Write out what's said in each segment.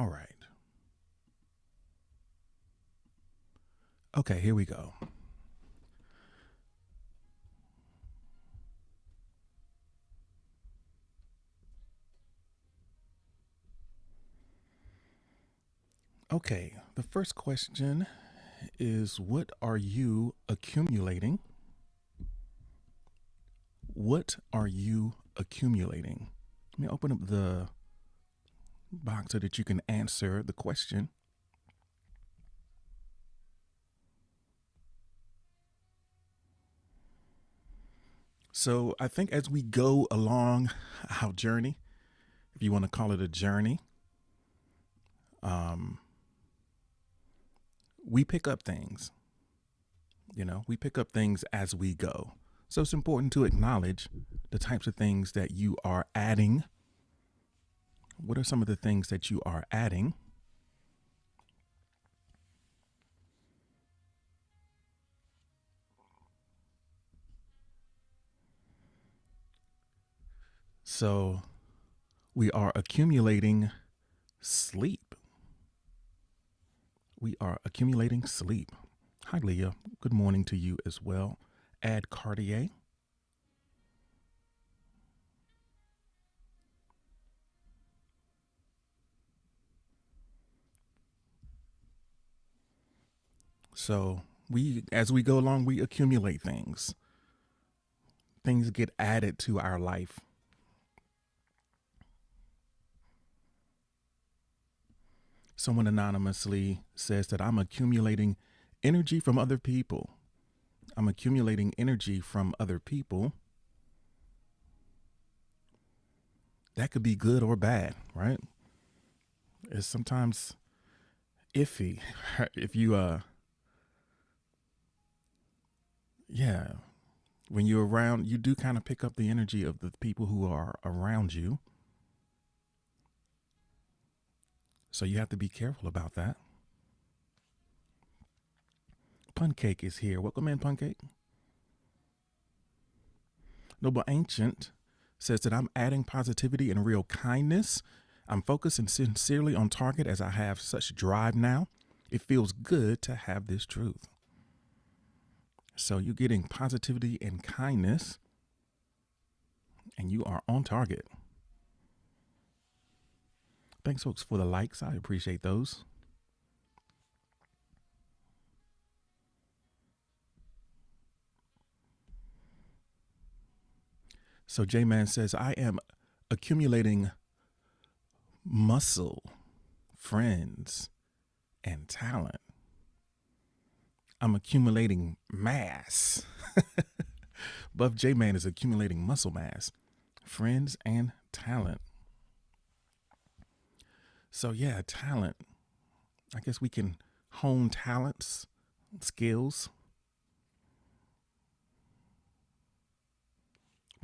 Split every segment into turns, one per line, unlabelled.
All right. Okay, here we go. Okay, the first question is what are you accumulating? What are you accumulating? Let me open up the box so that you can answer the question. So I think as we go along our journey, if you want to call it a journey, um, we pick up things. We pick up things as we go. So it's important to acknowledge the types of things that you are adding. What are some of the things that you are adding? So we are accumulating sleep. We are accumulating sleep. Hi, Leah. Good morning to you as well. Add Cartier. So as we go along, we accumulate things. Things get added to our life. Someone anonymously says that I'm accumulating energy from other people. I'm accumulating energy from other people. That could be good or bad, right? It's sometimes iffy if you yeah, when you're around, you do kind of pick up the energy of the people who are around you. So you have to be careful about that. Puncake is here. Welcome in, Puncake. Noble Ancient says that I'm adding positivity and real kindness. I'm focused and sincerely on target as I have such drive now. It feels good to have this truth. So you're getting positivity and kindness, and you are on target. Thanks, folks, for the likes. I appreciate those. So J Man says, I am accumulating muscle, friends, and talent. I'm accumulating mass. Buff J Man is accumulating muscle mass, friends, and talent. So, yeah, talent. I guess we can hone talents, skills.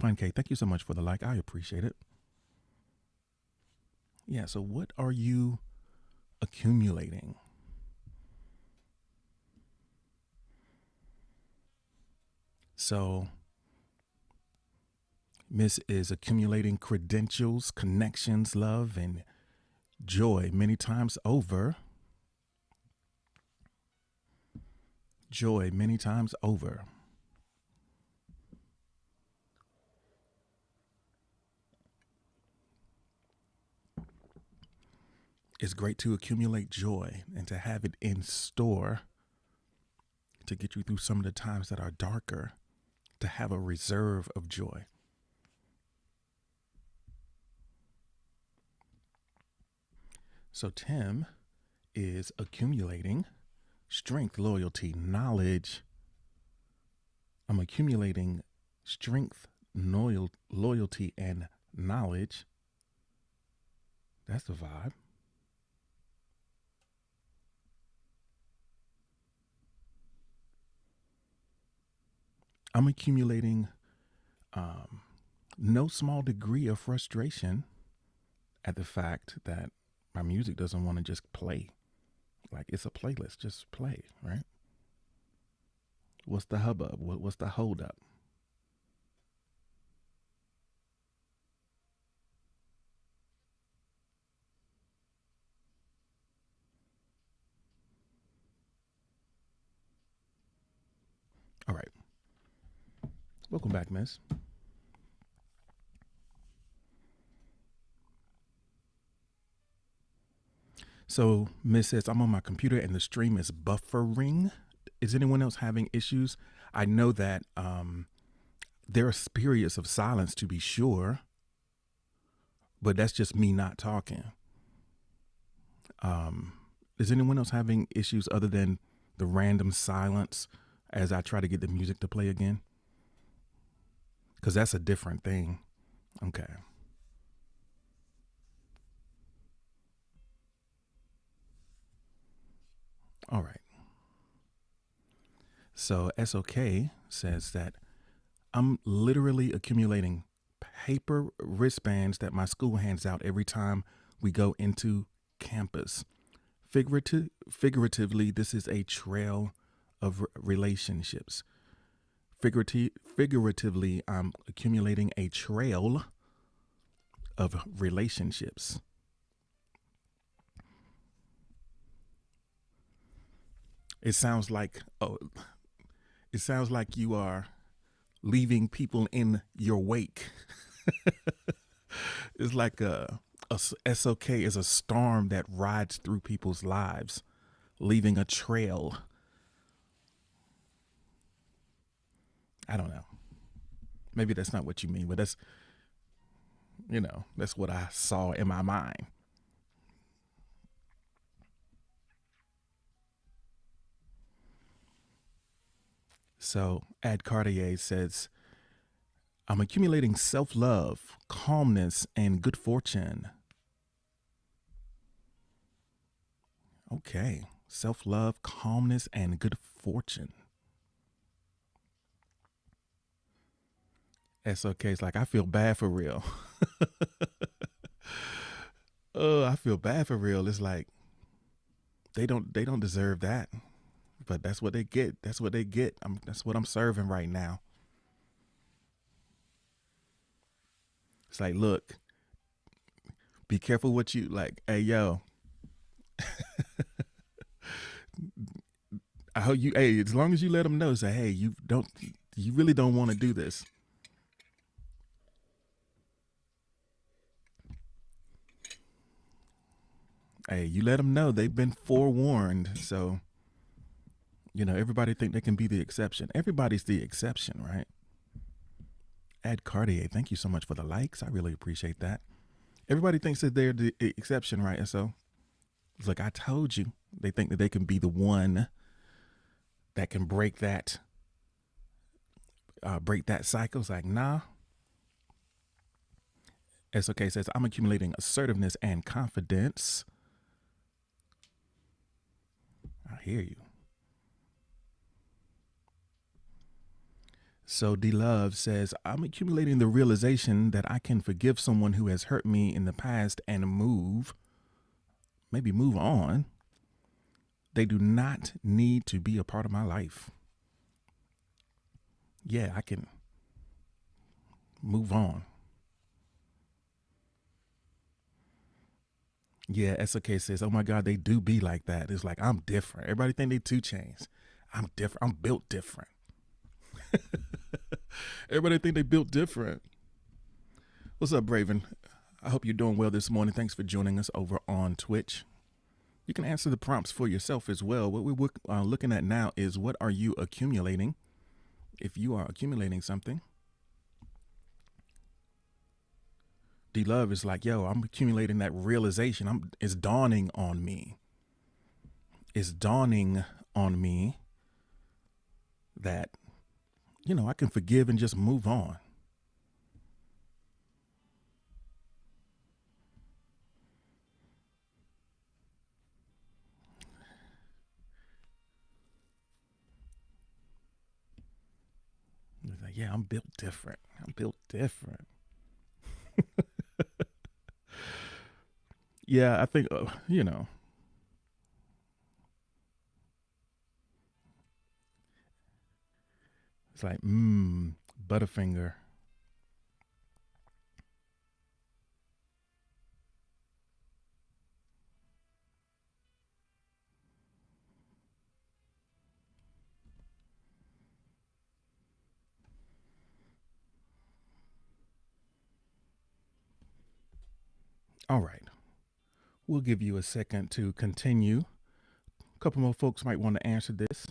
Pancake, thank you so much for the like. I appreciate it. Yeah, so what are you accumulating? So, Miss is accumulating credentials, connections, love, and joy many times over. Joy many times over. It's great to accumulate joy and to have it in store to get you through some of the times that are darker, to have a reserve of joy. So, Tim is accumulating strength, loyalty, knowledge. I'm accumulating strength, loyalty, and knowledge. That's the vibe. I'm accumulating no small degree of frustration at the fact that my music doesn't want to just play. Like it's a playlist, just play, right? What's the hubbub? What's the holdup? All right. Welcome back, miss. So, Miss says, I'm on my computer and the stream is buffering. Is anyone else having issues? I know that there are periods of silence to be sure, but that's just me not talking. Is anyone else having issues other than the random silence as I try to get the music to play again? Because that's a different thing. Okay. All right. So SOK says that I'm literally accumulating paper wristbands that my school hands out every time we go into campus. Figuratively, this is a trail of relationships. Figuratively, I'm accumulating a trail of relationships. It sounds like you are leaving people in your wake. It's like a SOK is a storm that rides through people's lives, leaving a trail. I don't know. Maybe that's not what you mean, but that's what I saw in my mind. So, Ad Cartier says, I'm accumulating self love, calmness, and good fortune. Okay. Self love, calmness, and good fortune. SOK is like, I feel bad for real. Oh, I feel bad for real. It's like they don't deserve that. But that's what they get. That's what they get. That's what I'm serving right now. It's like, look, be careful what you like. Hey, yo, I hope you. Hey, as long as you let them know, say, hey, you really don't want to do this. Hey, you let them know they've been forewarned. So, everybody think they can be the exception. Everybody's the exception, right? Ed Cartier, thank you so much for the likes. I really appreciate that. Everybody thinks that they're the exception, right? And so it's like I told you, they think that they can be the one that can break that cycle. It's like, nah. SOK says, I'm accumulating assertiveness and confidence. I hear you. So D Love says, I'm accumulating the realization that I can forgive someone who has hurt me in the past and maybe move on. They do not need to be a part of my life. Yeah, I can move on. Yeah, SOK says, oh my God, they do be like that. It's like, I'm different. Everybody think they 2 Chainz. I'm different. I'm built different. Everybody think they built different. What's up, Braven? I hope you're doing well this morning. Thanks for joining us over on Twitch. You can answer the prompts for yourself as well. What we're looking at now is, what are you accumulating? If you are accumulating something, D Love is like, yo, I'm accumulating that realization. It's dawning on me. It's dawning on me that, I can forgive and just move on. It's like, yeah, I'm built different. I'm built different. Yeah, I think, it's like, Butterfinger. All right. We'll give you a second to continue. A couple more folks might want to answer this.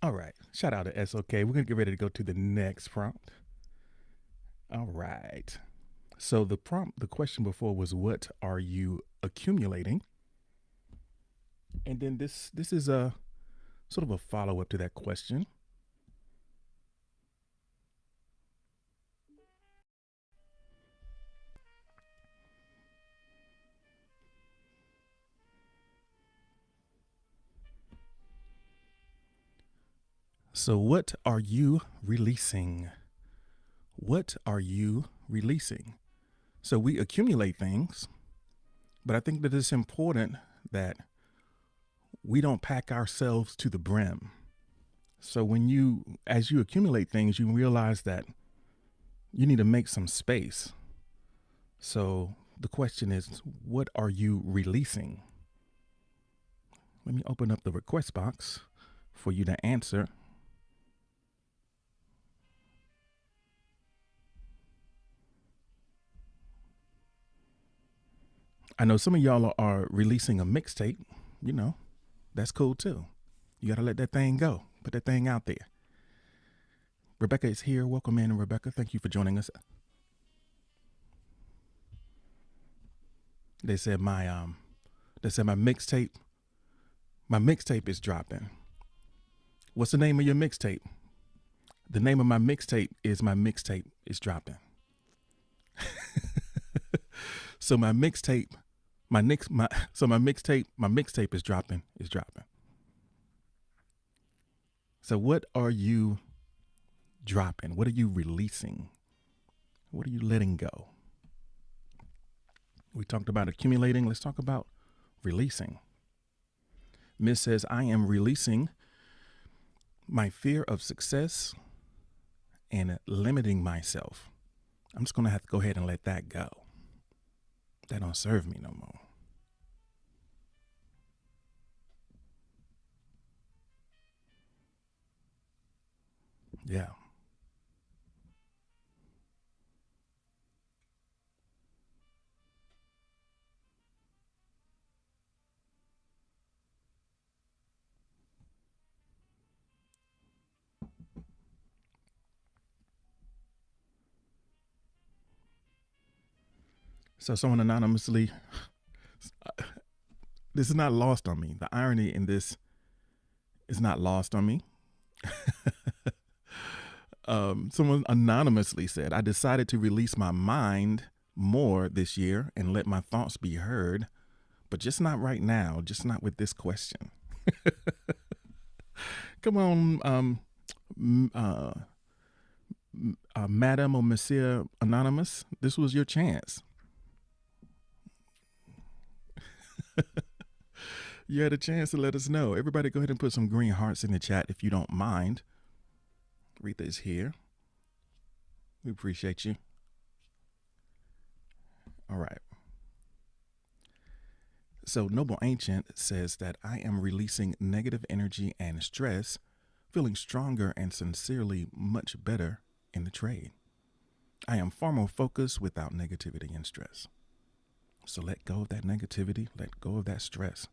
All right. Shout out to SOK. We're going to get ready to go to the next prompt. All right. So the question before was, what are you accumulating? And then this is a sort of a follow up to that question. So, what are you releasing? What are you releasing? So, we accumulate things, but I think that it's important that we don't pack ourselves to the brim. So, as you accumulate things, you realize that you need to make some space. So, the question is, what are you releasing? Let me open up the request box for you to answer. I know some of y'all are releasing a mixtape. You know, that's cool too. You got to let that thing go. Put that thing out there. Rebecca is here. Welcome in, Rebecca. Thank you for joining us. They said my mixtape is dropping. What's the name of your mixtape? The name of my mixtape is dropping. So my mixtape is dropping. So what are you dropping? What are you releasing? What are you letting go? We talked about accumulating. Let's talk about releasing. Miss says, I am releasing my fear of success and limiting myself. I'm just going to have to go ahead and let that go. That don't serve me no more. Yeah. So someone anonymously, this is not lost on me. The irony in this is not lost on me. Someone anonymously said, I decided to release my mind more this year and let my thoughts be heard, but just not right now, just not with this question. Come on, Madam or Monsieur Anonymous, this was your chance. You had a chance to let us know. Everybody go ahead and put some green hearts in the chat if you don't mind. Rita is here. We appreciate you. All right. So Noble Ancient says that I am releasing negative energy and stress, feeling stronger and sincerely much better in the trade. I am far more focused without negativity and stress. So let go of that negativity, let go of that stress.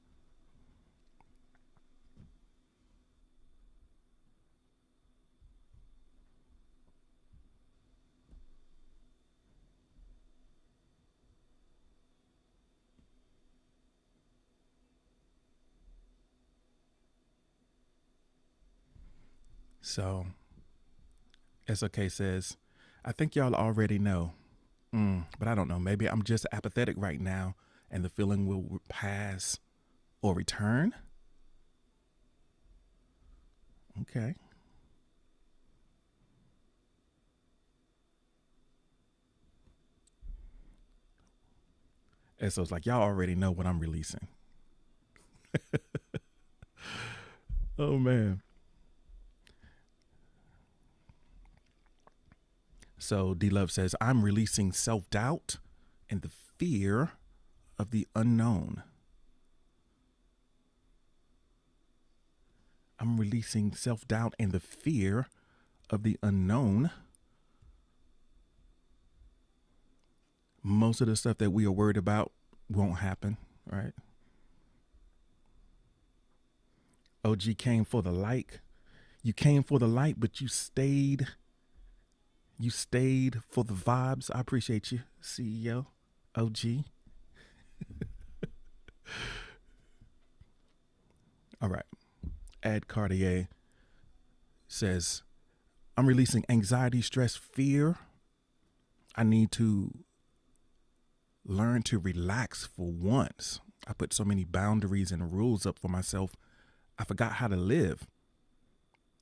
So SOK says, I think y'all already know, but I don't know. Maybe I'm just apathetic right now and the feeling will pass or return. Okay. SO's like, y'all already know what I'm releasing. Oh, man. So D Love says, I'm releasing self doubt and the fear of the unknown. I'm releasing self doubt and the fear of the unknown. Most of the stuff that we are worried about won't happen, right? OG came for the light. You came for the light, but you stayed. You stayed for the vibes. I appreciate you, CEO, OG. All right. Ad Cartier says, I'm releasing anxiety, stress, fear. I need to learn to relax for once. I put so many boundaries and rules up for myself. I forgot how to live.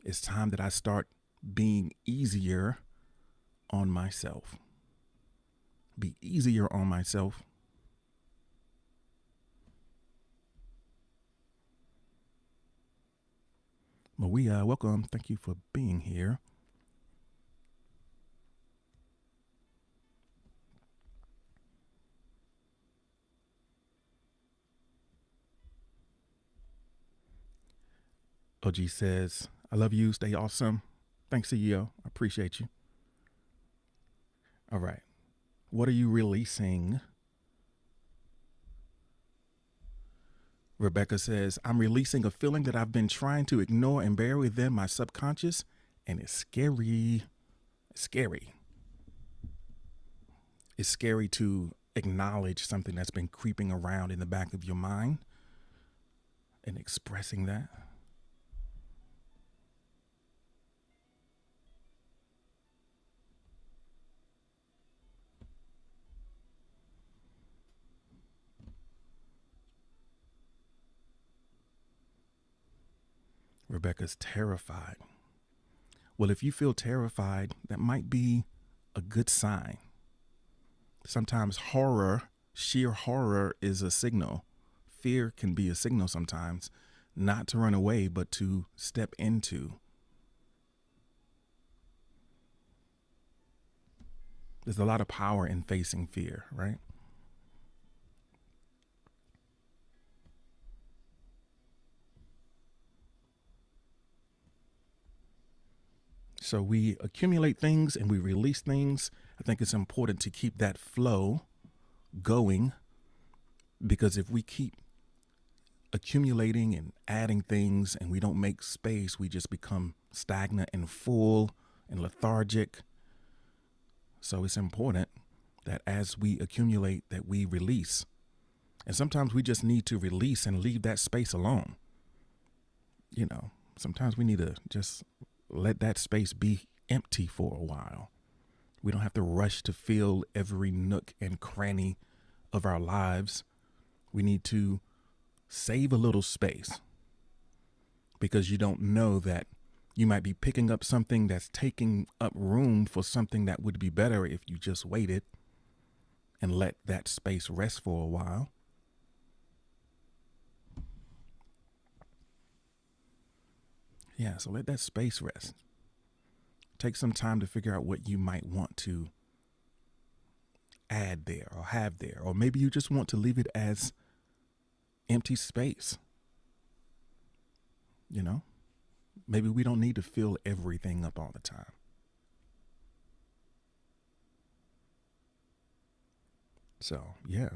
It's time that I start being easier on myself. Be easier on myself. Maria, welcome. Thank you for being here. OG says, I love you. Stay awesome. Thanks, CEO. I appreciate you. All right. What are you releasing? Rebecca says, I'm releasing a feeling that I've been trying to ignore and bury within my subconscious, and it's scary. It's scary. It's scary to acknowledge something that's been creeping around in the back of your mind and expressing that. Rebecca's terrified. Well, if you feel terrified, that might be a good sign. Sometimes horror, sheer horror, is a signal. Fear can be a signal sometimes, not to run away, but to step into. There's a lot of power in facing fear, right? So we accumulate things and we release things. I think it's important to keep that flow going, because if we keep accumulating and adding things and we don't make space, we just become stagnant and full and lethargic. So it's important that as we accumulate, that we release. And sometimes we just need to release and leave that space alone. You know, sometimes we need to just let that space be empty for a while. We don't have to rush to fill every nook and cranny of our lives. We need to save a little space, because you don't know that you might be picking up something that's taking up room for something that would be better if you just waited and let that space rest for a while. Yeah, so let that space rest. Take some time to figure out what you might want to add there or have there. Or maybe you just want to leave it as empty space. You know, maybe we don't need to fill everything up all the time. So, yeah.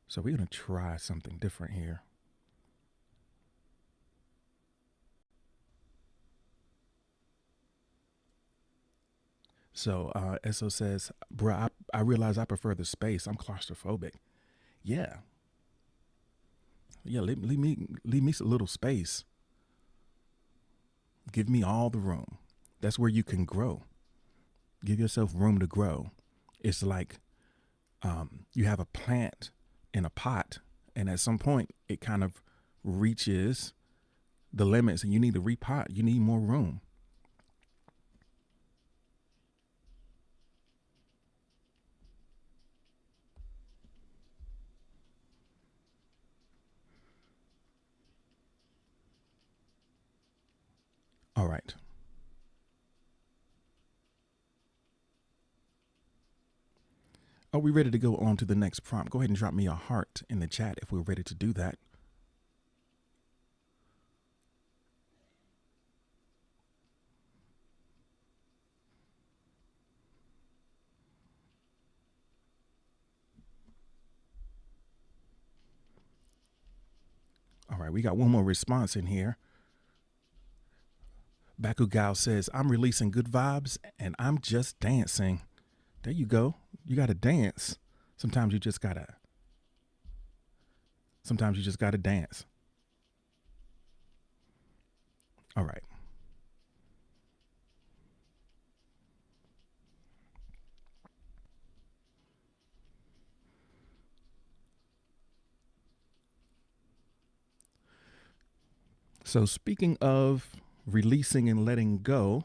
So we're going to try something different here. So SO says, bruh, I realize I prefer the space. I'm claustrophobic. Yeah. Yeah, leave me a little space. Give me all the room. That's where you can grow. Give yourself room to grow. It's like you have a plant in a pot, and at some point it kind of reaches the limits, and you need to repot. You need more room. All right. Are we ready to go on to the next prompt? Go ahead and drop me a heart in the chat if we're ready to do that. All right, we got one more response in here. Bakugal says, I'm releasing good vibes and I'm just dancing. There you go. You got to dance. Sometimes you just got to dance. All right. So speaking of releasing and letting go,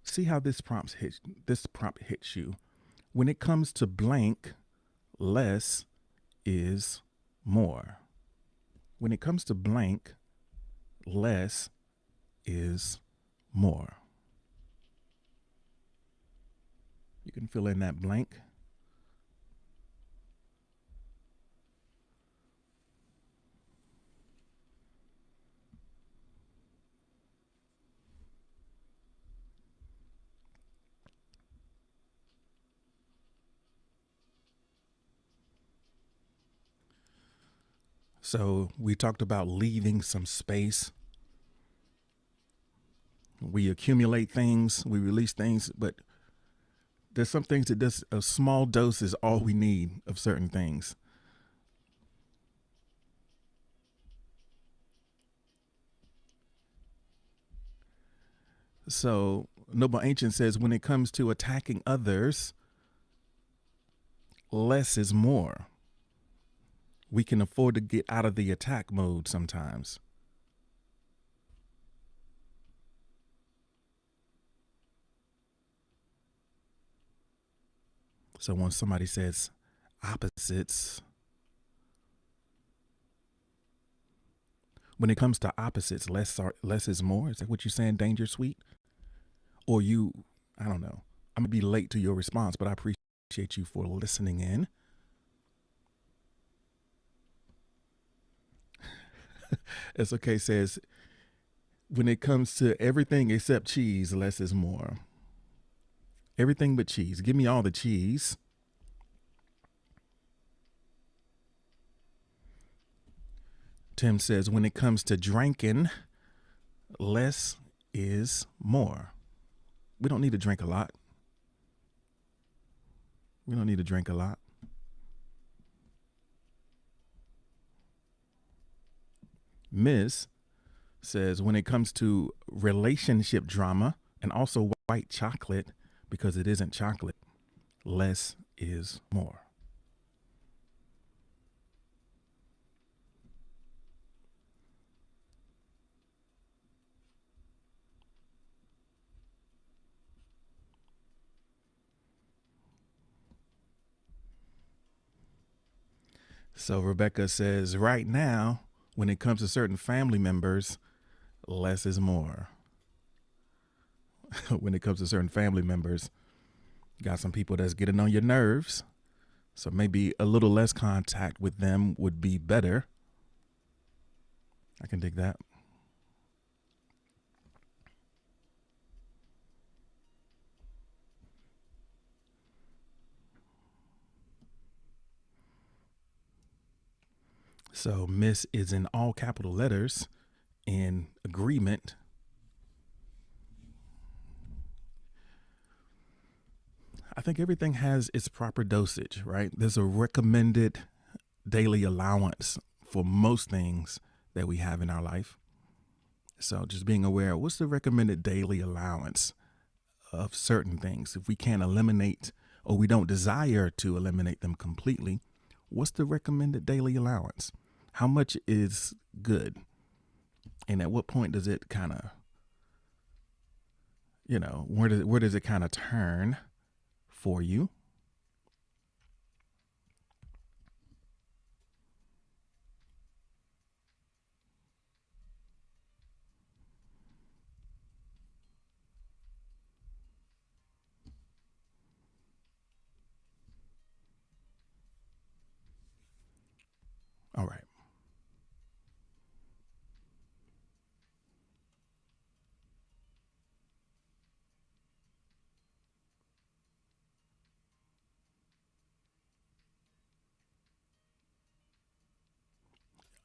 see how this prompt hits you. When it comes to blank, less is more. When it comes to blank, less is more. You can fill in that blank. So we talked about leaving some space. We accumulate things, we release things, but there's some things that just a small dose is all we need of certain things. So Noble Ancient says, when it comes to attacking others, less is more. We can afford to get out of the attack mode sometimes. So when somebody says opposites, when it comes to opposites, less is more. Is that what you're saying, Danger Sweet? Or I don't know. I'm going to be late to your response, but I appreciate you for listening in. SOK says, when it comes to everything except cheese, less is more. Everything but cheese. Give me all the cheese. Tim says, when it comes to drinking, less is more. We don't need to drink a lot. We don't need to drink a lot. Miss says, when it comes to relationship drama and also white chocolate, because it isn't chocolate, less is more. So Rebecca says, right now, when it comes to certain family members, less is more. When it comes to certain family members, got some people that's getting on your nerves. So maybe a little less contact with them would be better. I can dig that. So Miss is in all capital letters in agreement. I think everything has its proper dosage, right? There's a recommended daily allowance for most things that we have in our life. So just being aware, what's the recommended daily allowance of certain things? If we can't eliminate or we don't desire to eliminate them completely, what's the recommended daily allowance? How much is good? And at what point does it kind of, where does it kind of turn for you? All right.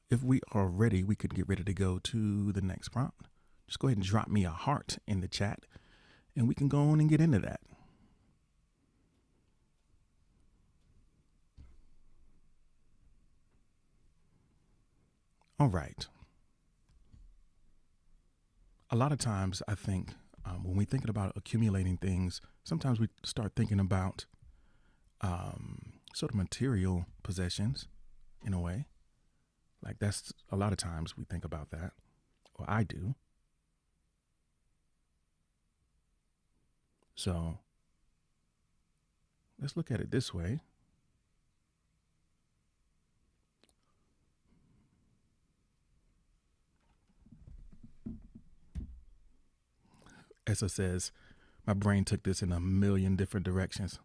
If we are ready, we could get ready to go to the next prompt. Just go ahead and drop me a heart in the chat and we can go on and get into that. All right. A lot of times, I think when we're thinking about accumulating things, sometimes we start thinking about sort of material possessions in a way. Like that's a lot of times we think about that, or I do. So let's look at it this way. Essa says, my brain took this in a million different directions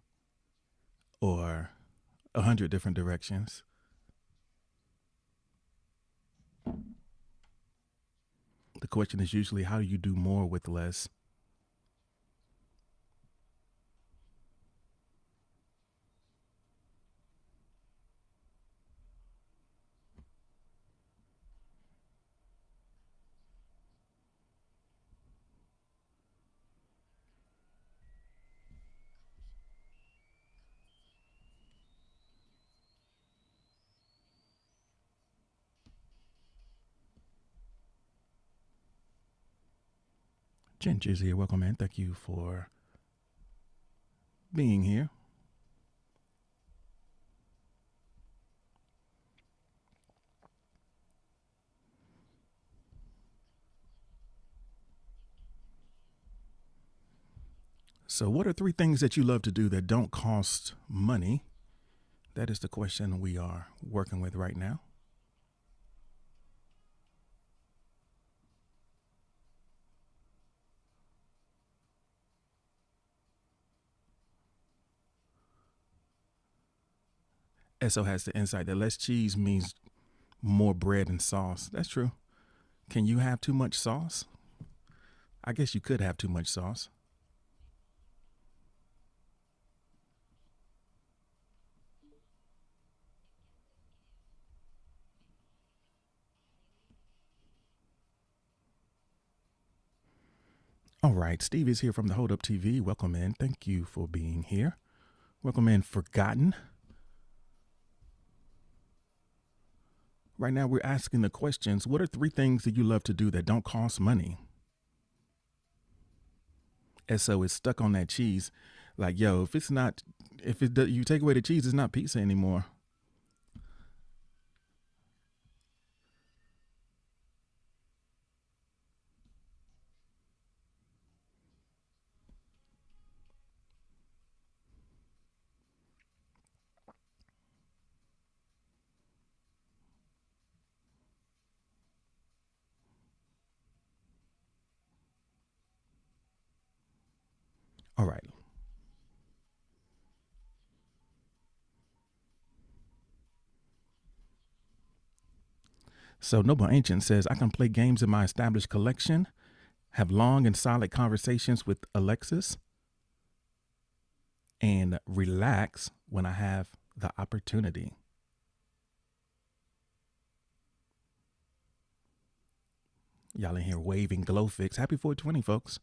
or 100 different directions. The question is usually, how do you do more with less? Jen is here. Welcome, man. Thank you for being here. So, what are three things that you love to do that don't cost money? That is the question we are working with right now. Esso has the insight that less cheese means more bread and sauce. That's true. Can you have too much sauce? I guess you could have too much sauce. All right, Steve is here from the Hold Up TV. Welcome in. Thank you for being here. Welcome in, Forgotten. Right now, we're asking the questions. What are three things that you love to do that don't cost money? So is stuck on that cheese. Like, yo, if it's not, if it you take away the cheese, it's not pizza anymore. All right. So Noble Ancient says, I can play games in my established collection, have long and solid conversations with Alexis, and relax when I have the opportunity. Y'all in here waving glow fix. Happy 420, folks.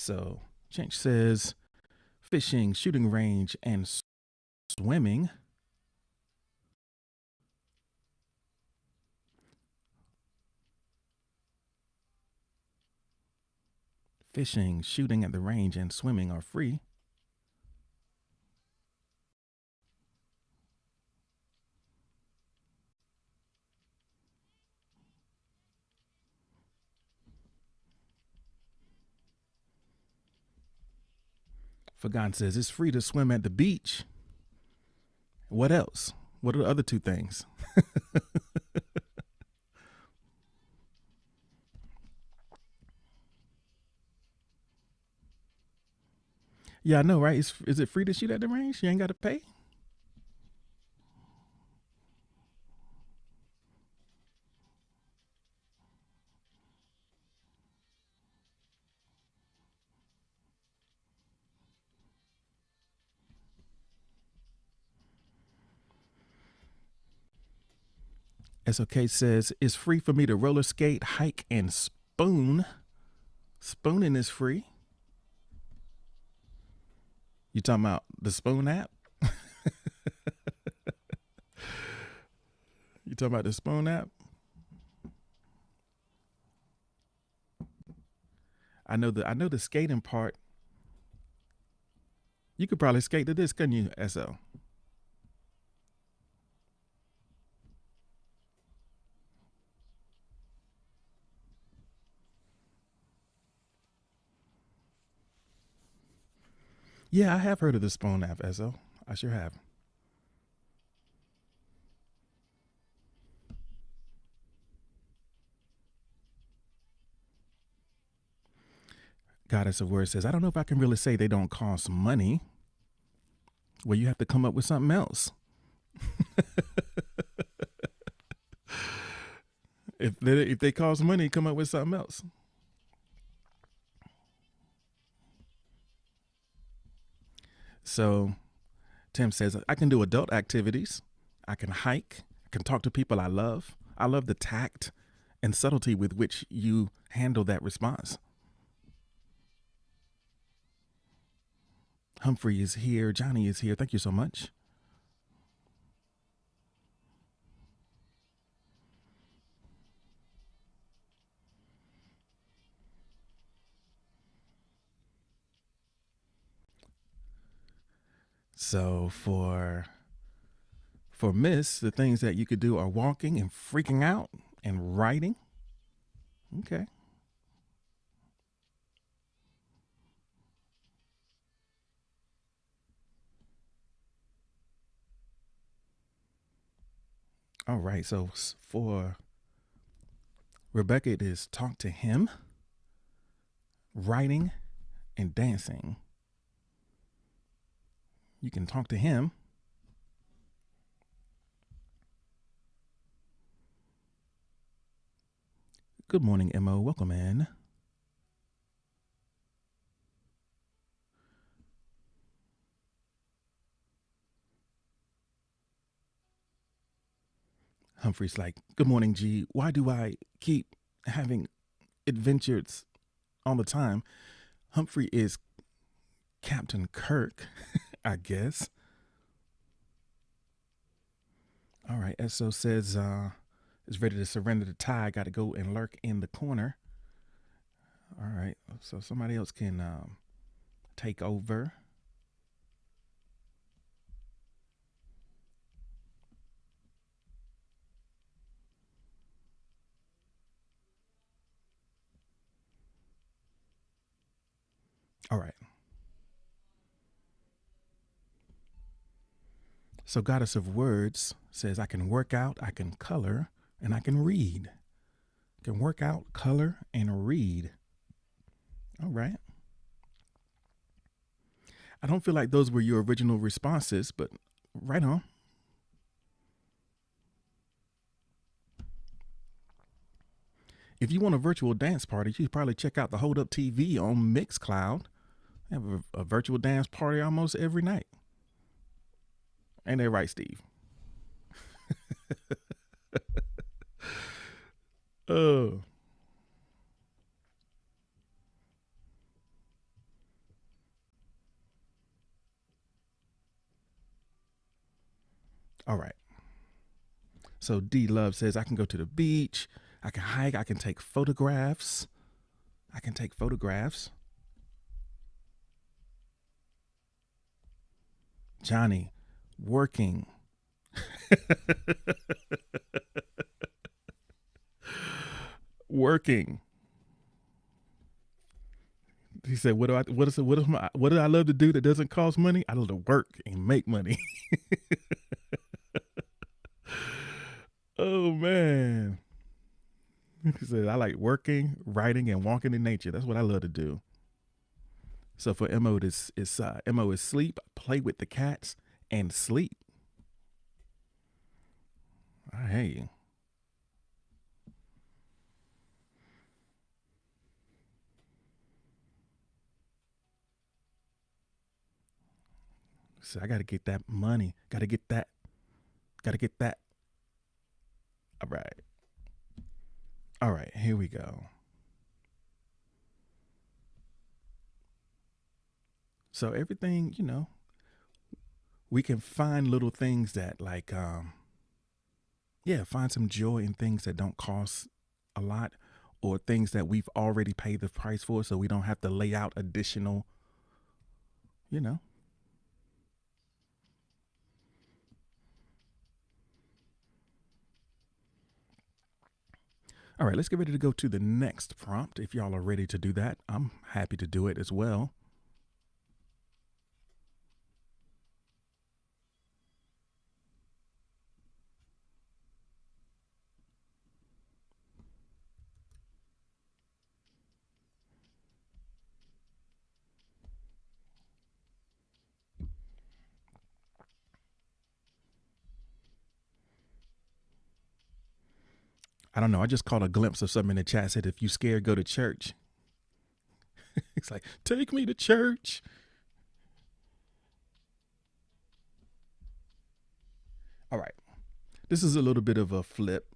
So Chinch says fishing, shooting range, and swimming. Fishing, shooting at the range, and swimming are free. Forgotten says it's free to swim at the beach. What else? What are the other two things? Yeah, I know, right? Is it free to shoot at the range? You ain't got to pay? SOK says it's free for me to roller skate, hike, and spoon. Spooning is free. You talking about the Spoon app? You talking about the Spoon app? I know the skating part. You could probably skate to this, couldn't you, SO? Yeah, I have heard of the Spoon app, SO. I sure have. Goddess of Word says, I don't know if I can really say they don't cost money. Well, you have to come up with something else. If they cost money, come up with something else. So Tim says, I can do adult activities. I can hike. I can talk to people I love. I love the tact and subtlety with which you handle that response. Humphrey is here. Johnny is here. Thank you so much. So for Miss, the things that you could do are walking and freaking out and writing. Okay. All right. So for Rebecca, it is talk to him, writing, and dancing. You can talk to him. Good morning, Mo. Welcome in. Humphrey's like, good morning, G. Why do I keep having adventures all the time? Humphrey is Captain Kirk, I guess. All right. SO says is ready to surrender the tie. Got to go and lurk in the corner. All right. So somebody else can take over. All right. So Goddess of Words says I can work out, I can color, and I can read. I can work out, color, and read. All right. I don't feel like those were your original responses, but right on. If you want a virtual dance party, you should probably check out the Hold Up TV on Mixcloud. They have a virtual dance party almost every night. Ain't that right, Steve? Oh. All right. So D Love says I can go to the beach, I can hike, I can take photographs. I can take photographs. Johnny, working. Working. He said, what do I love to do that doesn't cost money? I love to work and make money." Oh man. He said, "I like working, writing, and walking in nature. That's what I love to do." So for Mo, Mo is sleep, play with the cats, and sleep. Hey. So I gotta get that money. Gotta get that. Gotta get that. All right. All right, here we go. So everything, we can find little things that yeah, find some joy in things that don't cost a lot, or things that we've already paid the price for, so we don't have to lay out additional, you know. All right, let's get ready to go to the next prompt. If y'all are ready to do that, I'm happy to do it as well. I don't know. I just caught a glimpse of something in the chat. Said, "If you scared, go to church." It's like, take me to church. All right. This is a little bit of a flip,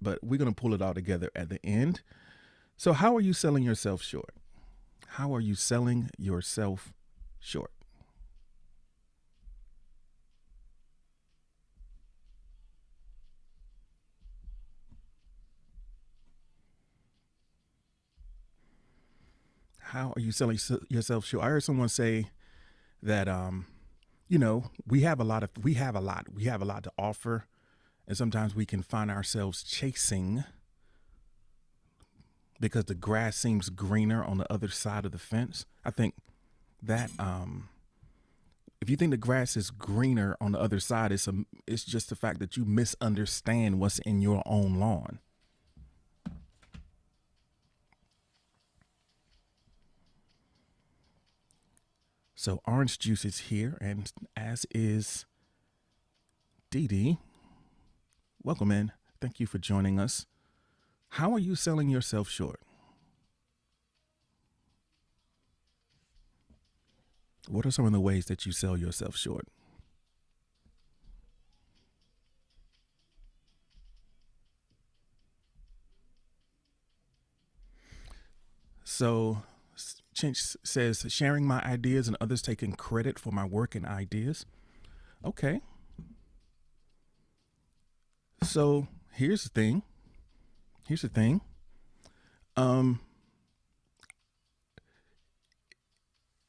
but we're going to pull it all together at the end. So, how are you selling yourself short? How are you selling yourself short? How are you selling yourself short? I heard someone say that we have a lot to offer, and sometimes we can find ourselves chasing because the grass seems greener on the other side of the fence. I think that if you think the grass is greener on the other side, it's just the fact that you misunderstand what's in your own lawn. So orange juice is here, and as is Dee Dee. Welcome in. Thank you for joining us. How are you selling yourself short? What are some of the ways that you sell yourself short? So, Chinch says, sharing my ideas and others taking credit for my work and ideas. Okay. So, here's the thing. Here's the thing. Um,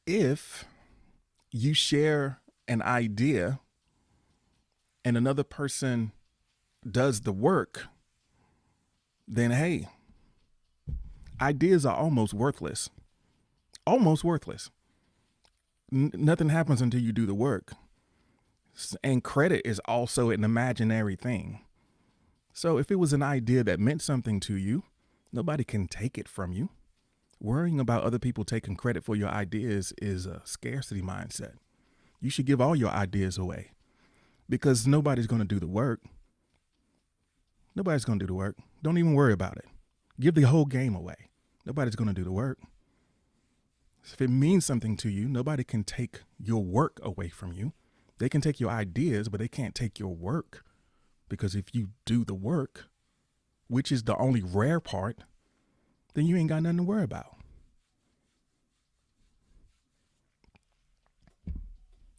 if you share an idea and another person does the work, then hey, ideas are almost worthless. Almost worthless. Nothing happens until you do the work. And credit is also an imaginary thing. So if it was an idea that meant something to you, nobody can take it from you. Worrying about other people taking credit for your ideas is a scarcity mindset. You should give all your ideas away because nobody's going to do the work. Nobody's going to do the work. Don't even worry about it. Give the whole game away. Nobody's going to do the work. If it means something to you, nobody can take your work away from you. They can take your ideas, but they can't take your work. Because if you do the work, which is the only rare part, then you ain't got nothing to worry about.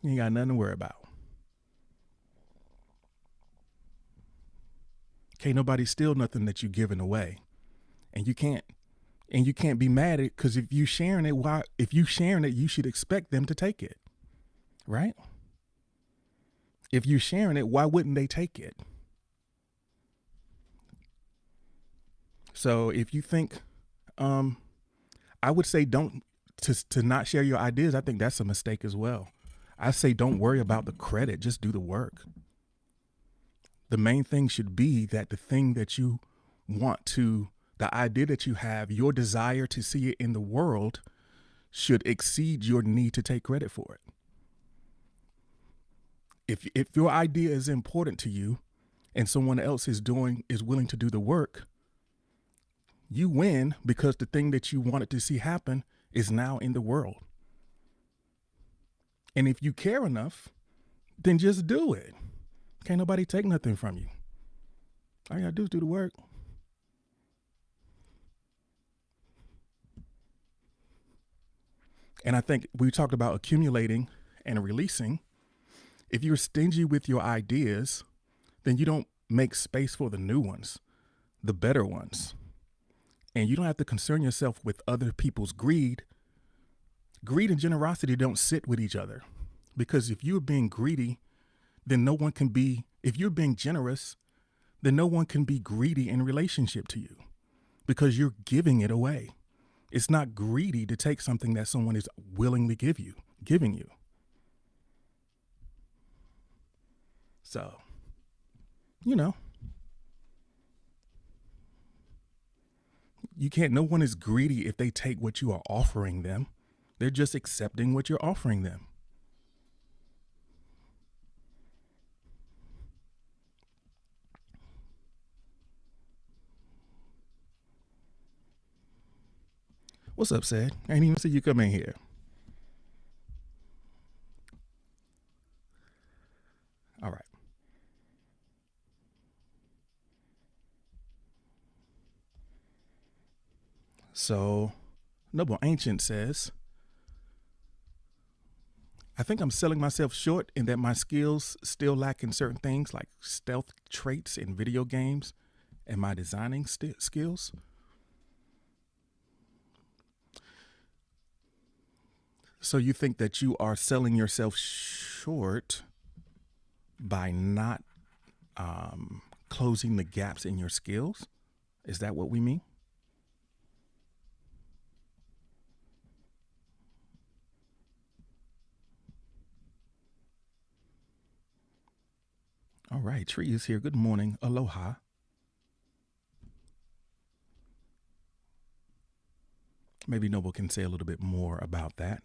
You ain't got nothing to worry about. Can't nobody steal nothing that you're giving away. And you can't be mad at it, because if you sharing it, you should expect them to take it. Right? If you're sharing it, why wouldn't they take it? So if you think, I would say don't to not share your ideas. I think that's a mistake as well. I say don't worry about the credit, just do the work. The main thing should be that the thing that you want to, the idea that you have, your desire to see it in the world should exceed your need to take credit for it. If your idea is important to you and someone else is willing to do the work, you win, because the thing that you wanted to see happen is now in the world. And if you care enough, then just do it. Can't nobody take nothing from you. All you gotta do is do the work. And I think we talked about accumulating and releasing. If you're stingy with your ideas, then you don't make space for the new ones, the better ones. And you don't have to concern yourself with other people's greed. Greed and generosity don't sit with each other, because if you're being greedy, then no one can be, if you're being generous, then no one can be greedy in relationship to you, because you're giving it away. It's not greedy to take something that someone is willingly giving you. So, no one is greedy if they take what you are offering them. They're just accepting what you're offering them. What's up, Sid? I didn't even see you come in here. All right. So, Noble Ancient says, I think I'm selling myself short in that my skills still lack in certain things like stealth traits in video games and my designing skills. So you think that you are selling yourself short by not closing the gaps in your skills? Is that what we mean? All right, Tree is here. Good morning. Aloha. Maybe Noble can say a little bit more about that.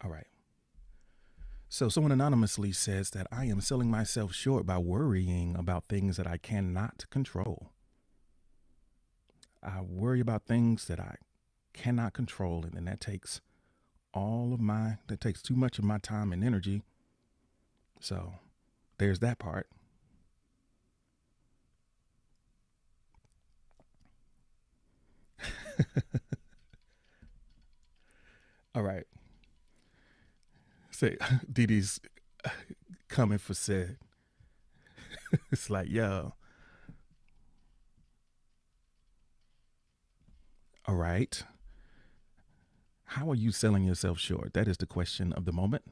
All right. So someone anonymously says that I am selling myself short by worrying about things that I cannot control. I worry about things that I cannot control, and then that takes too much of my time and energy. So there's that part. All right. Say, Dee Dee's coming for said. It's like, yo. All right. How are you selling yourself short? That is the question of the moment.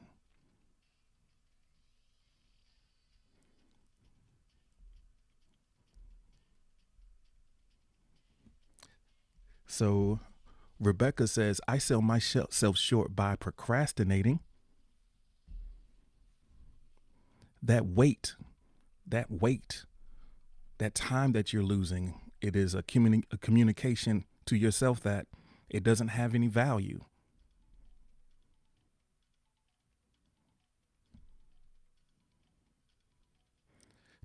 So Rebecca says, I sell myself short by procrastinating. That time that you're losing, it is a communication to yourself that it doesn't have any value.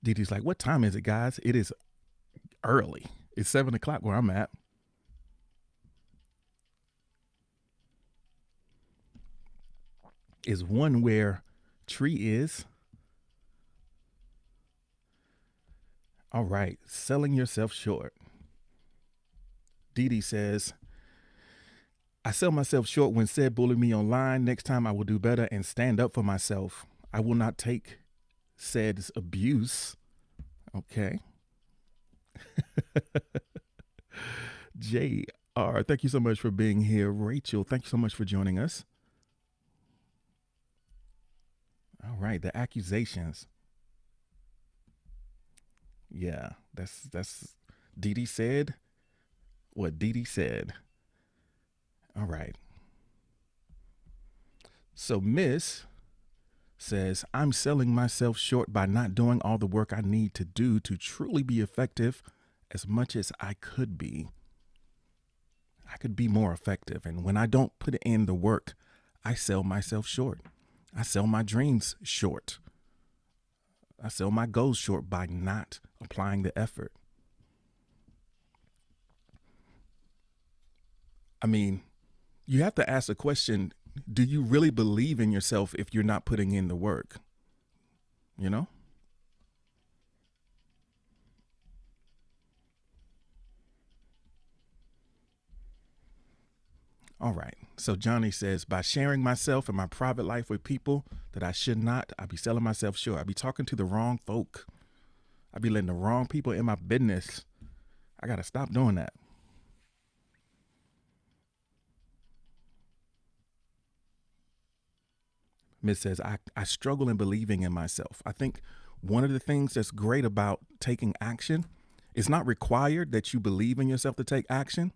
Dee Dee's like, what time is it, guys? It is early. It's 7:00 where I'm at. Is one where Tree is. All right, selling yourself short. Dee Dee says, I sell myself short when said bully me online. Next time I will do better and stand up for myself. I will not take says abuse. Okay. JR, thank you so much for being here. Rachel, thank you so much for joining us. All right, the accusations. Yeah, that's Dee Dee said what Dee Dee said. All right. So Miss says, I'm selling myself short by not doing all the work I need to do to truly be effective as much as I could be. I could be more effective. And when I don't put in the work, I sell myself short. I sell my dreams short. I sell my goals short by not applying the effort. I mean, you have to ask the question, do you really believe in yourself if you're not putting in the work? You know? All right. So Johnny says, by sharing myself and my private life with people that I should not, I be selling myself short. I be talking to the wrong folk. I be letting the wrong people in my business. I got to stop doing that. Miss says, I struggle in believing in myself. I think one of the things that's great about taking action, it's not required that you believe in yourself to take action.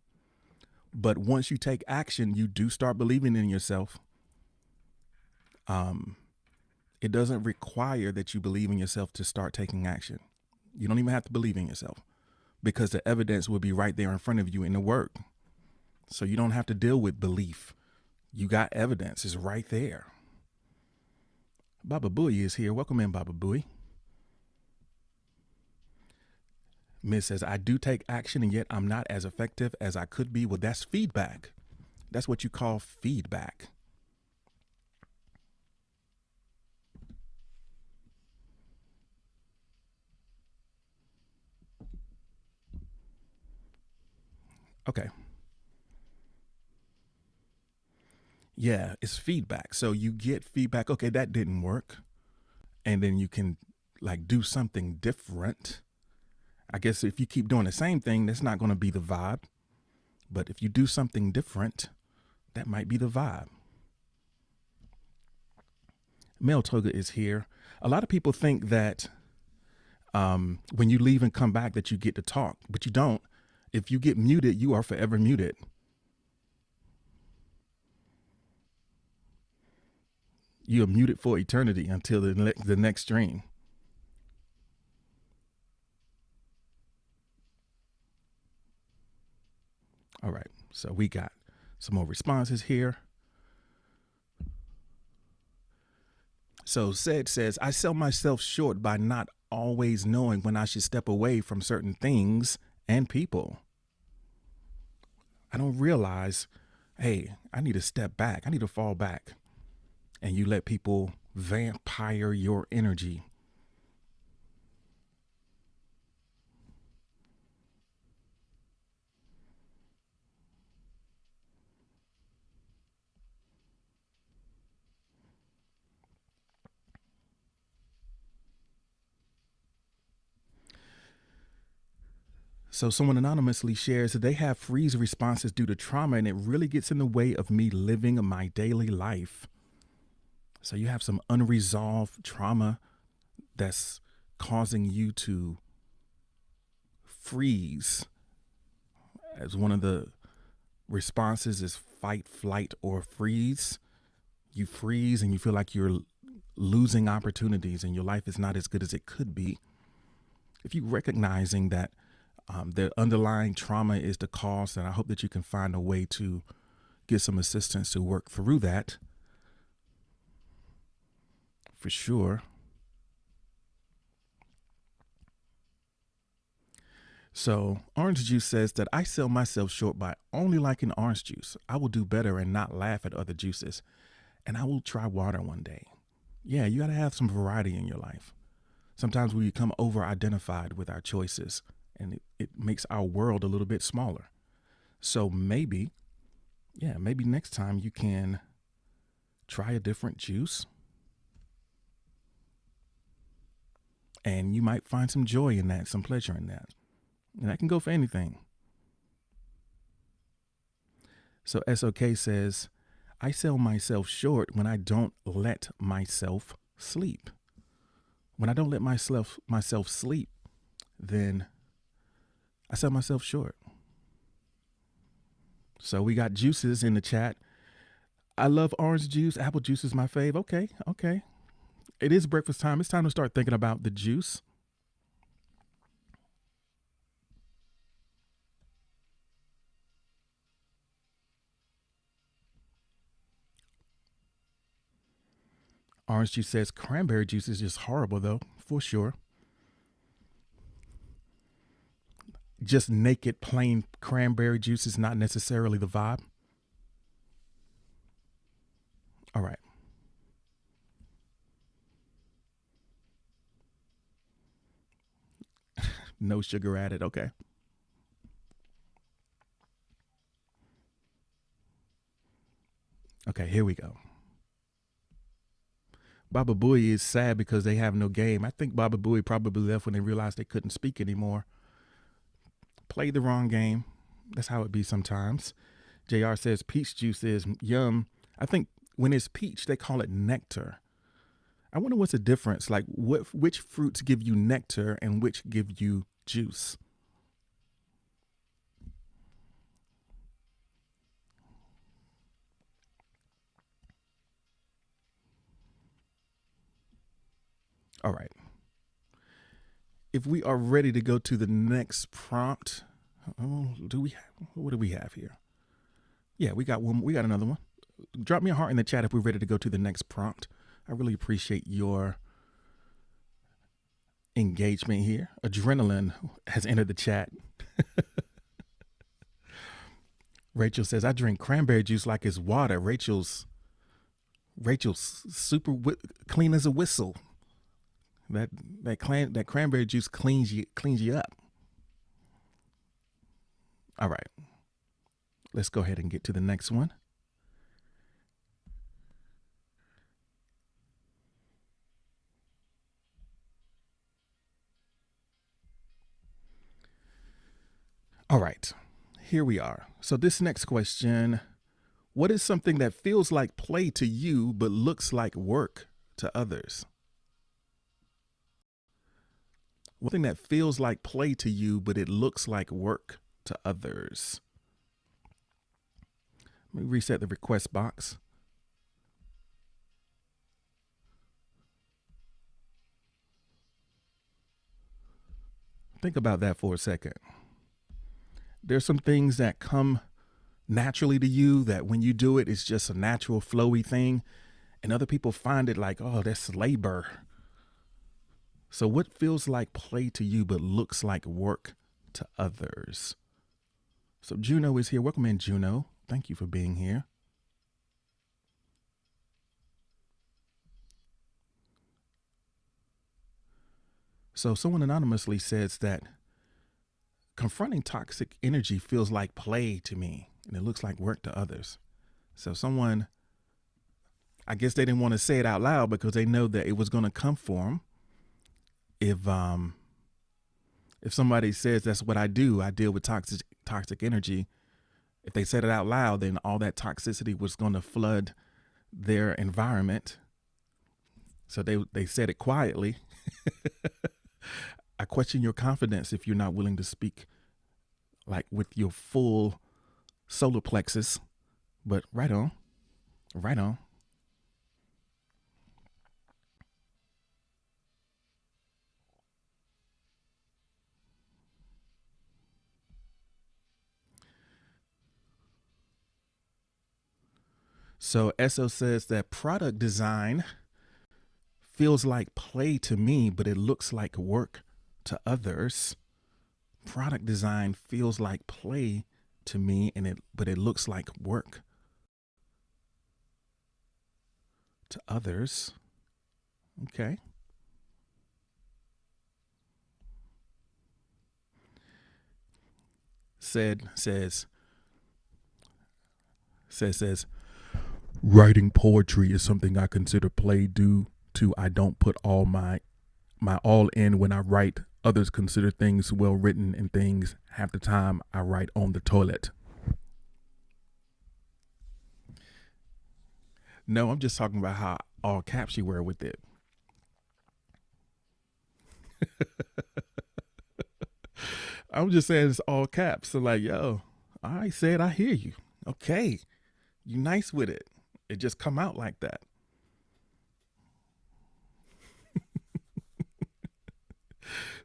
But once you take action, you do start believing in yourself. Um, it doesn't require that you believe in yourself to start taking action. You don't even have to believe in yourself because the evidence will be right there in front of you in the work. So you don't have to deal with belief. You got evidence. It's right there. Baba Booey is here. Welcome in, Baba Booey. Miss says, I do take action and yet I'm not as effective as I could be. Well, that's feedback. That's what you call feedback. Okay. Yeah, it's feedback. So you get feedback. Okay, that didn't work. And then you can like do something different. I guess if you keep doing the same thing, that's not going to be the vibe. But if you do something different, that might be the vibe. Mel Toga is here. A lot of people think that when you leave and come back that you get to talk, but you don't. If you get muted, you are forever muted. You are muted for eternity until the next stream. All right, so we got some more responses here. So says, I sell myself short by not always knowing when I should step away from certain things and people. I don't realize, hey, I need to step back. I need to fall back. And you let people vampire your energy. So someone anonymously shares that they have freeze responses due to trauma and it really gets in the way of me living my daily life. So you have some unresolved trauma that's causing you to freeze. As one of the responses is fight, flight, or freeze. You freeze and you feel like you're losing opportunities and your life is not as good as it could be. If you're recognizing that the underlying trauma is the cause, then I hope that you can find a way to get some assistance to work through that. For sure. So Orange Juice says that I sell myself short by only liking orange juice. I will do better and not laugh at other juices. And I will try water one day. Yeah, you got to have some variety in your life. Sometimes we become over-identified with our choices and it makes our world a little bit smaller. So maybe next time you can try a different juice. And you might find some joy in that, some pleasure in that. And that can go for anything. So SOK says, I sell myself short when I don't let myself sleep. When I don't let myself sleep, then I sell myself short. So we got juices in the chat. I love orange juice. Apple juice is my fave. Okay. It is breakfast time. It's time to start thinking about the juice. Orange juice says cranberry juice is just horrible, though, for sure. Just naked, plain cranberry juice is not necessarily the vibe. All right. No sugar added. Okay. Okay, here we go. Baba Booey is sad because they have no game. I think Baba Booey probably left when they realized they couldn't speak anymore. Played the wrong game. That's how it be sometimes. JR says peach juice is yum. I think when it's peach, they call it nectar. I wonder what's the difference. Like which fruits give you nectar and which give you juice? All right. If we are ready to go to the next prompt, what do we have here? Yeah, we got one. We got another one. Drop me a heart in the chat if we're ready to go to the next prompt. I really appreciate your engagement here. Adrenaline has entered the chat. Rachel says, I drink cranberry juice like it's water. Rachel's super clean as a whistle. That cranberry juice cleans you up. All right. Let's go ahead and get to the next one. All right. Here we are. So this next question, what is something that feels like play to you but looks like work to others? One thing that feels like play to you, but it looks like work to others. Let me reset the request box. Think about that for a second. There's some things that come naturally to you that when you do it, it's just a natural flowy thing. And other people find it like, oh, that's labor. So what feels like play to you but looks like work to others? So Juno is here. Welcome in, Juno. Thank you for being here. So someone anonymously says that confronting toxic energy feels like play to me and it looks like work to others. So someone, I guess they didn't want to say it out loud because they know that it was going to come for them. If somebody says that's what I do, I deal with toxic energy. If they said it out loud, then all that toxicity was going to flood their environment. So they said it quietly. I question your confidence if you're not willing to speak like with your full solar plexus. But right on. So Esso says that product design feels like play to me, but it looks like work to others. Product design feels like play to me, but it looks like work to others. Okay. Says writing poetry is something I consider play due to I don't put all my my all in when I write. Others consider things well written and things half the time I write on the toilet. No, I'm just talking about how all caps you wear with it. I'm just saying it's all caps. So like, yo, I said I hear you. Okay. You nice with it. It just come out like that.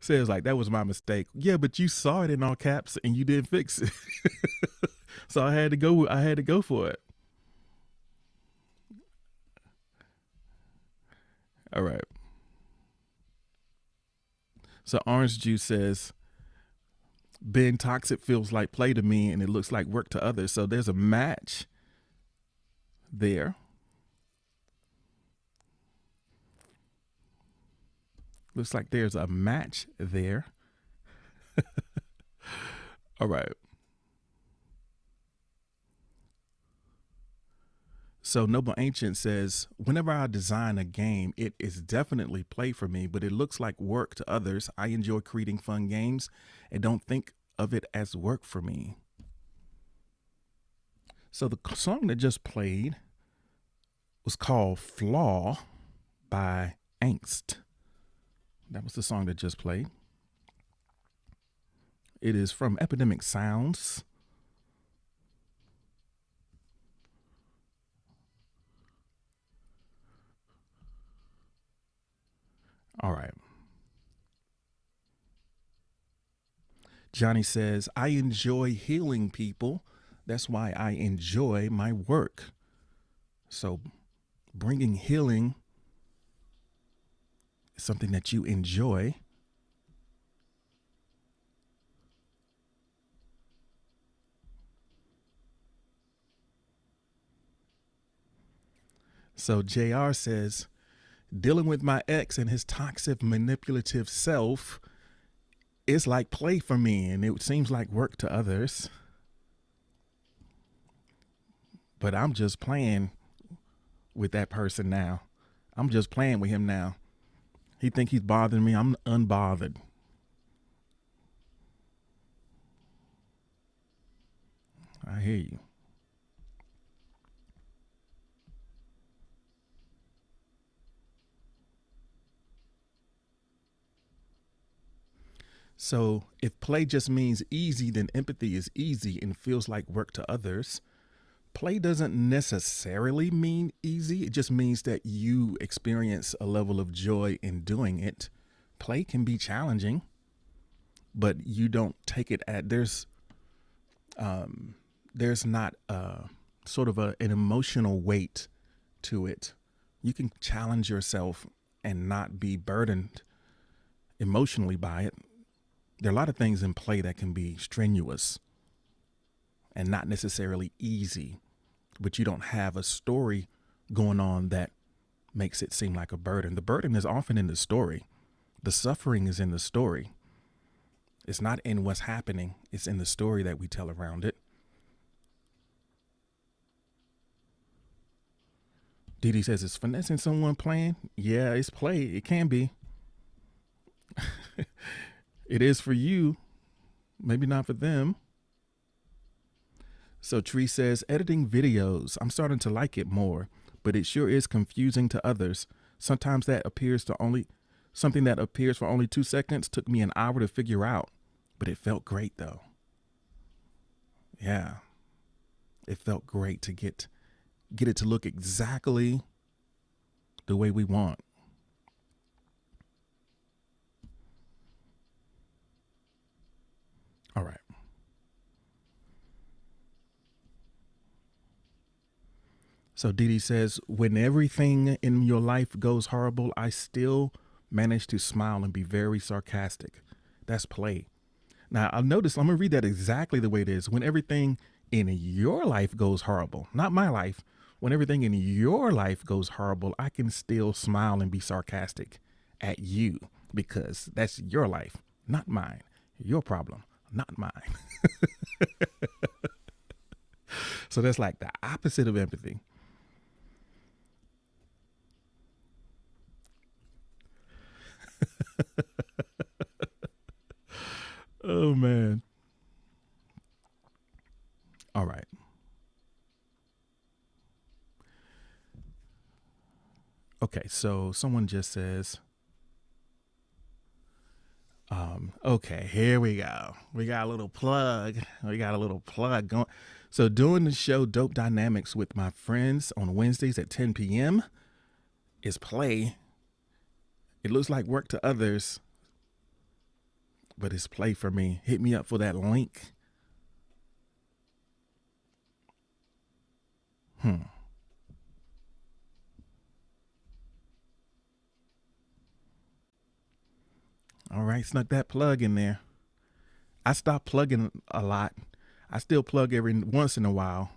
Says like that was my mistake. Yeah, but you saw it in all caps and you didn't fix it. So I had to go for it. All right. So Orange Juice says being toxic feels like play to me and it looks like work to others. So there's a match there. Looks like there's a match there. All right. So Noble Ancient says, whenever I design a game, it is definitely play for me, but it looks like work to others. I enjoy creating fun games and don't think of it as work for me. So the song that just played was called Flaw by Angst. That was the song that just played. It is from Epidemic Sounds. All right. Johnny says, I enjoy healing people. That's why I enjoy my work. So bringing healing is something that you enjoy. So JR says, dealing with my ex and his toxic, manipulative self is like play for me, and it seems like work to others. But I'm just playing with that person now. I'm just playing with him now. He think he's bothering me. I'm unbothered. I hear you. So if play just means easy, then empathy is easy and feels like work to others. Play doesn't necessarily mean easy. It just means that you experience a level of joy in doing it. Play can be challenging, but you don't take it at there's not sort of an emotional weight to it. You can challenge yourself and not be burdened emotionally by it. There are a lot of things in play that can be strenuous and not necessarily easy, but you don't have a story going on that makes it seem like a burden. The burden is often in the story. The suffering is in the story. It's not in what's happening. It's in the story that we tell around it. Didi says, is finessing someone playing? Yeah, it's play. It can be. It is for you, maybe not for them. So Tree says, editing videos, I'm starting to like it more, but it sure is confusing to others. Sometimes something that appears for only 2 seconds took me an hour to figure out, but it felt great though. Yeah, it felt great to get it to look exactly the way we want. All right. So Didi says, when everything in your life goes horrible, I still manage to smile and be very sarcastic. That's play. Now, I'll notice, I'm going to read that exactly the way it is. When everything in your life goes horrible, not my life, when everything in your life goes horrible, I can still smile and be sarcastic at you because that's your life, not mine. Your problem, not mine. So that's like the opposite of empathy. All right. Okay, so someone just says, okay, here we go. We got a little plug. We got a little plug going. So, doing the show Dope Dynamics with my friends on Wednesdays at 10 p.m. is play. It looks like work to others, but it's play for me. Hit me up for that link. All right, snuck that plug in there. I stopped plugging a lot. I still plug every once in a while,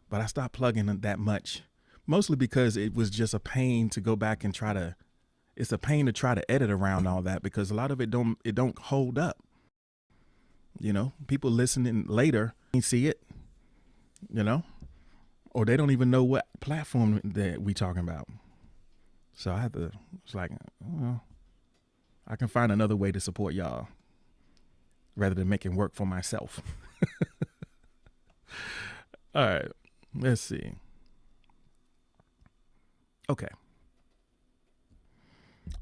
but I stopped plugging that much. Mostly because it was just a pain to go back and try to. It's a pain to try to edit around all that because a lot of it don't hold up. You know, people listening later see it. You know, or they don't even know what platform that we talking about. So I had to. It's like, well, I can find another way to support y'all rather than making work for myself. All right, let's see. Okay.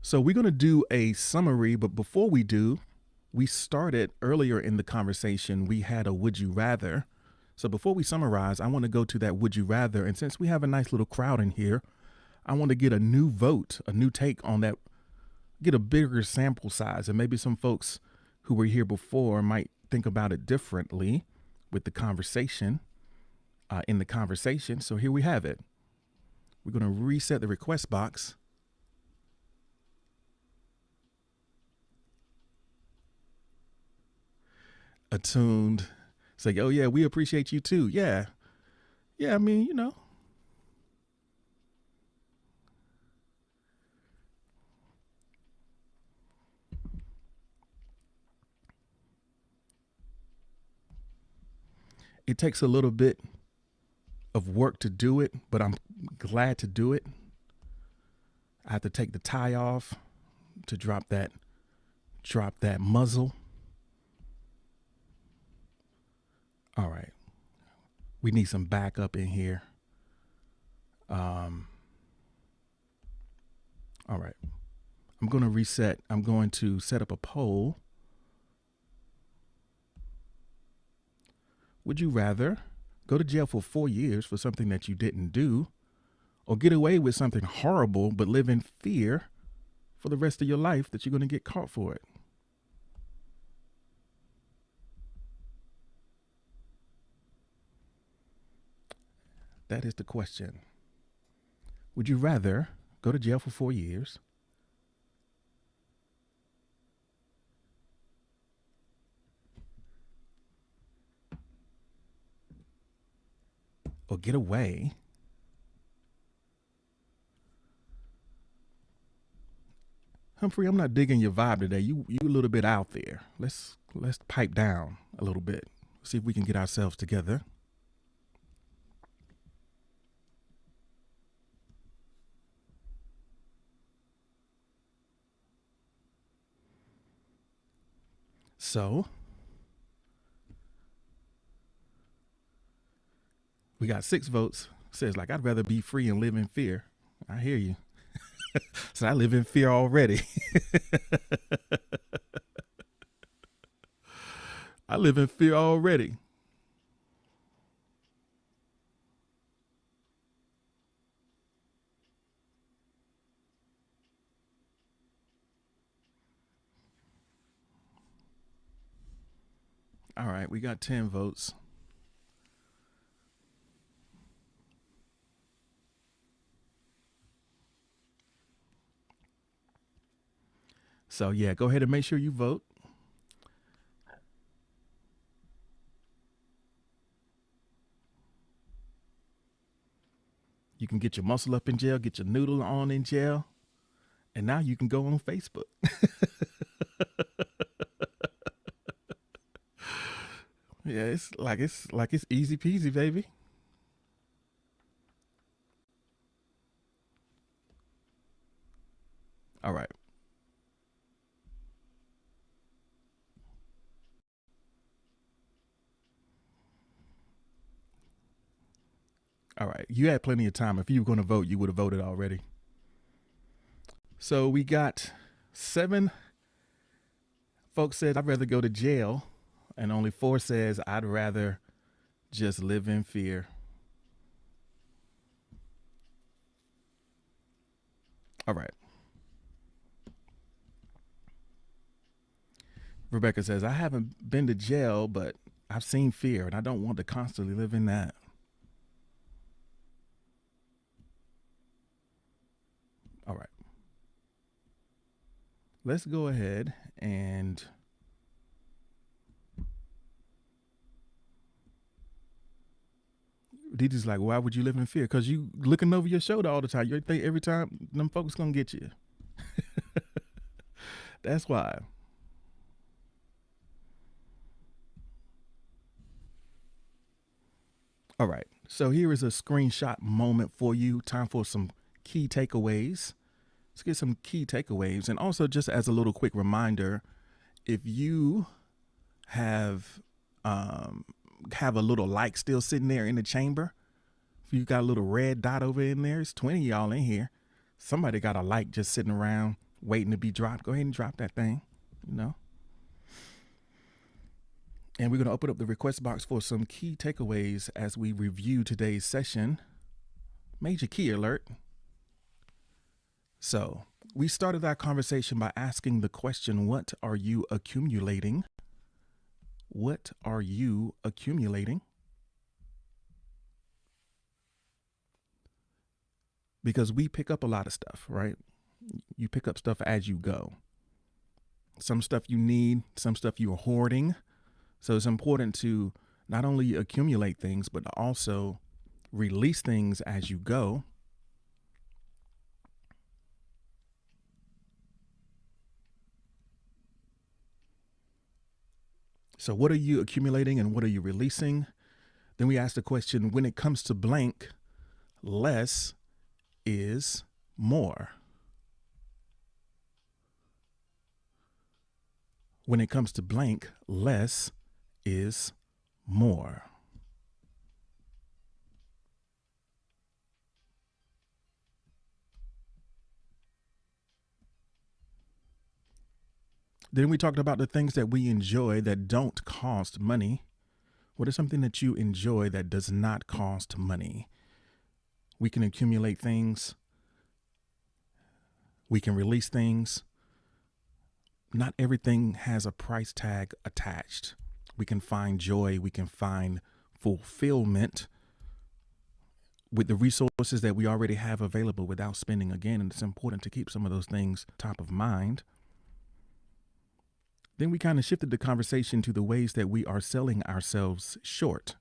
So we're going to do a summary, but before we do, we started earlier in the conversation, we had a would you rather. So before we summarize, I want to go to that would you rather. And since we have a nice little crowd in here, I want to get a new vote, a new take on that, get a bigger sample size. And maybe some folks who were here before might think about it differently with the conversation, in the conversation. So here we have it. We're going to reset the request box. Attuned. Say, oh yeah, we appreciate you too. Yeah. Yeah, I mean, you know. It takes a little bit of work to do it, but I'm glad to do it. I have to take the tie off to drop that muzzle. All right. We need some backup in here. All right. I'm going to reset. I'm going to set up a poll. Would you rather go to jail for 4 years for something that you didn't do, or get away with something horrible but live in fear for the rest of your life that you're going to get caught for it? That is the question. Would you rather go to jail for 4 years or get away Humphrey, I'm not digging your vibe today. You a little bit out there. Let's pipe down a little bit. See if we can get ourselves together. So we got 6 votes. Says like I'd rather be free and live in fear. I hear you. So I live in fear already. I live in fear already. All right, we got 10 votes. So yeah, go ahead and make sure you vote. You can get your muscle up in jail, get your noodle on in jail, and now you can go on Facebook. Yeah, it's like it's easy peasy, baby. All right. All right. You had plenty of time. If you were going to vote, you would have voted already. So we got 7 folks said, I'd rather go to jail. And only 4 says, I'd rather just live in fear. All right. Rebecca says, I haven't been to jail, but I've seen fear and I don't want to constantly live in that. All right. Let's go ahead and DJ's like, why would you live in fear? Because you looking over your shoulder all the time. You think every time them folks gonna get you. That's why. All right. So here is a screenshot moment for you. Time for some key takeaways. Let's get some key takeaways. And also, just as a little quick reminder, if you have a little like still sitting there in the chamber, if you got a little red dot over in there, it's 20 of y'all in here. Somebody got a like just sitting around waiting to be dropped. Go ahead and drop that thing, you know. And we're going to open up the request box for some key takeaways as we review today's session. Major key alert. So we started our conversation by asking the question, what are you accumulating? What are you accumulating? Because we pick up a lot of stuff, right? You pick up stuff as you go. Some stuff you need, some stuff you are hoarding. So it's important to not only accumulate things, but also release things as you go. So what are you accumulating and what are you releasing? Then we ask the question, when it comes to blank, less is more. When it comes to blank, less is more. Then we talked about the things that we enjoy that don't cost money. What is something that you enjoy that does not cost money? We can accumulate things. We can release things. Not everything has a price tag attached. We can find joy. We can find fulfillment with the resources that we already have available without spending again. And it's important to keep some of those things top of mind. Then we kind of shifted the conversation to the ways that we are selling ourselves short.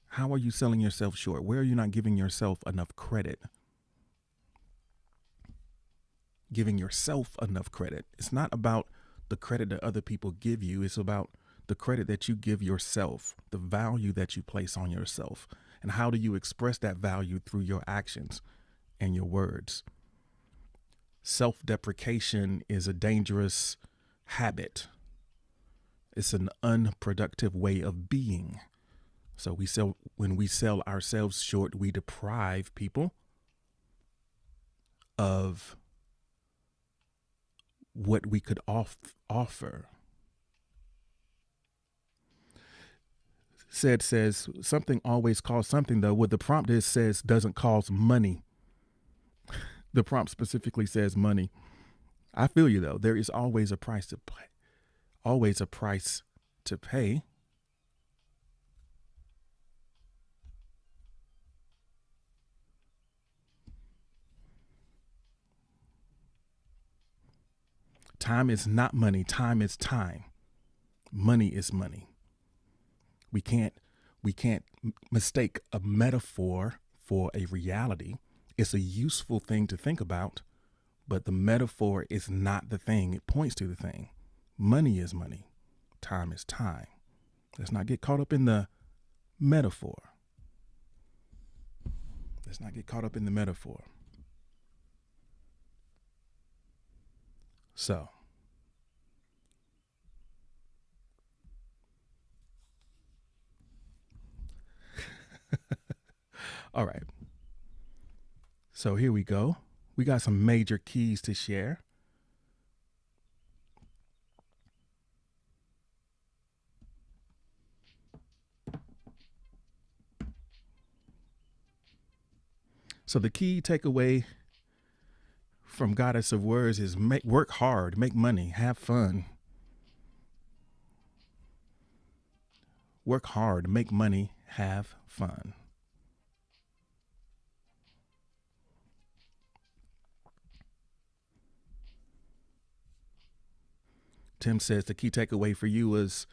How are you selling yourself short? Where are you not giving yourself enough credit? Giving yourself enough credit. It's not about the credit that other people give you. It's about the credit that you give yourself, the value that you place on yourself. And how do you express that value through your actions and your words? Self-deprecation is a dangerous habit. It's an unproductive way of being. So when we sell ourselves short, we deprive people of what we could offer. Says something always costs something, though. What the prompt says doesn't cost money. The prompt specifically says money. I feel you, though. There is always a price to pay. Always a price to pay. Time is not money. Time is time. Money is money. We can't mistake a metaphor for a reality. It's a useful thing to think about, but the metaphor is not the thing. It points to the thing. Money is money. Time is time. Let's not get caught up in the metaphor. Let's not get caught up in the metaphor. So, All right. So here we go. We got some major keys to share. So the key takeaway from Goddess of Words is work hard, make money, have fun. Work hard, make money, have fun. Tim says the key takeaway for you is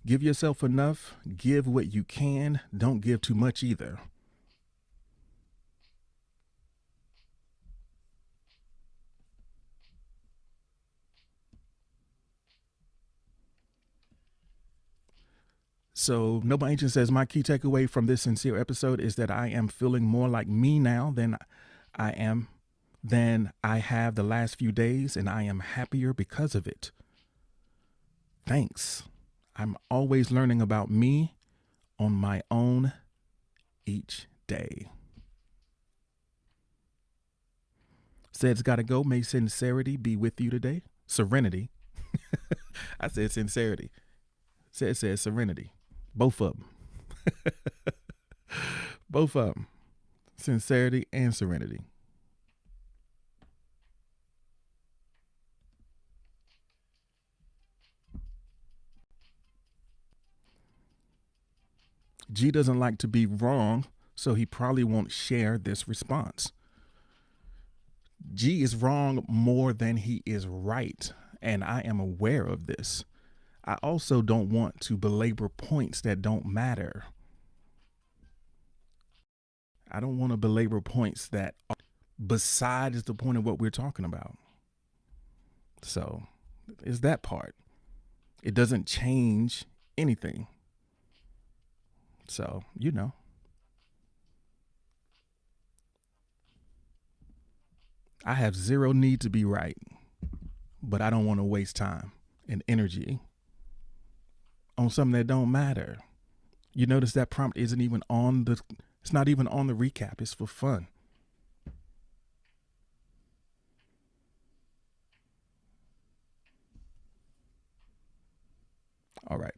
give yourself enough, give what you can, don't give too much either. So Noble Ancient says my key takeaway from this sincere episode is that I am feeling more like me now than I have the last few days, and I am happier because of it. Thanks. I'm always learning about me on my own each day. Said's gotta go. May sincerity be with you today. Serenity. I said sincerity. Said serenity. Both of them. Both of them. Sincerity and serenity. G doesn't like to be wrong, so he probably won't share this response. G is wrong more than he is right, and I am aware of this. I also don't want to belabor points that don't matter. I don't want to belabor points that are besides the point of what we're talking about. So, it's that part. It doesn't change anything. So, I have zero need to be right, but I don't want to waste time and energy on something that don't matter. You notice that prompt isn't even it's not even on the recap. It's for fun. All right.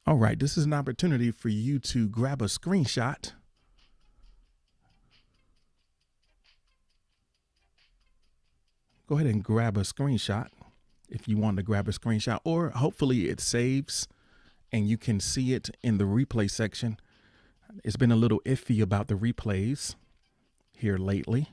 All right, this is an opportunity for you to grab a screenshot. Go ahead and grab a screenshot if you want to grab a screenshot, or hopefully it saves and you can see it in the replay section. It's been a little iffy about the replays here lately.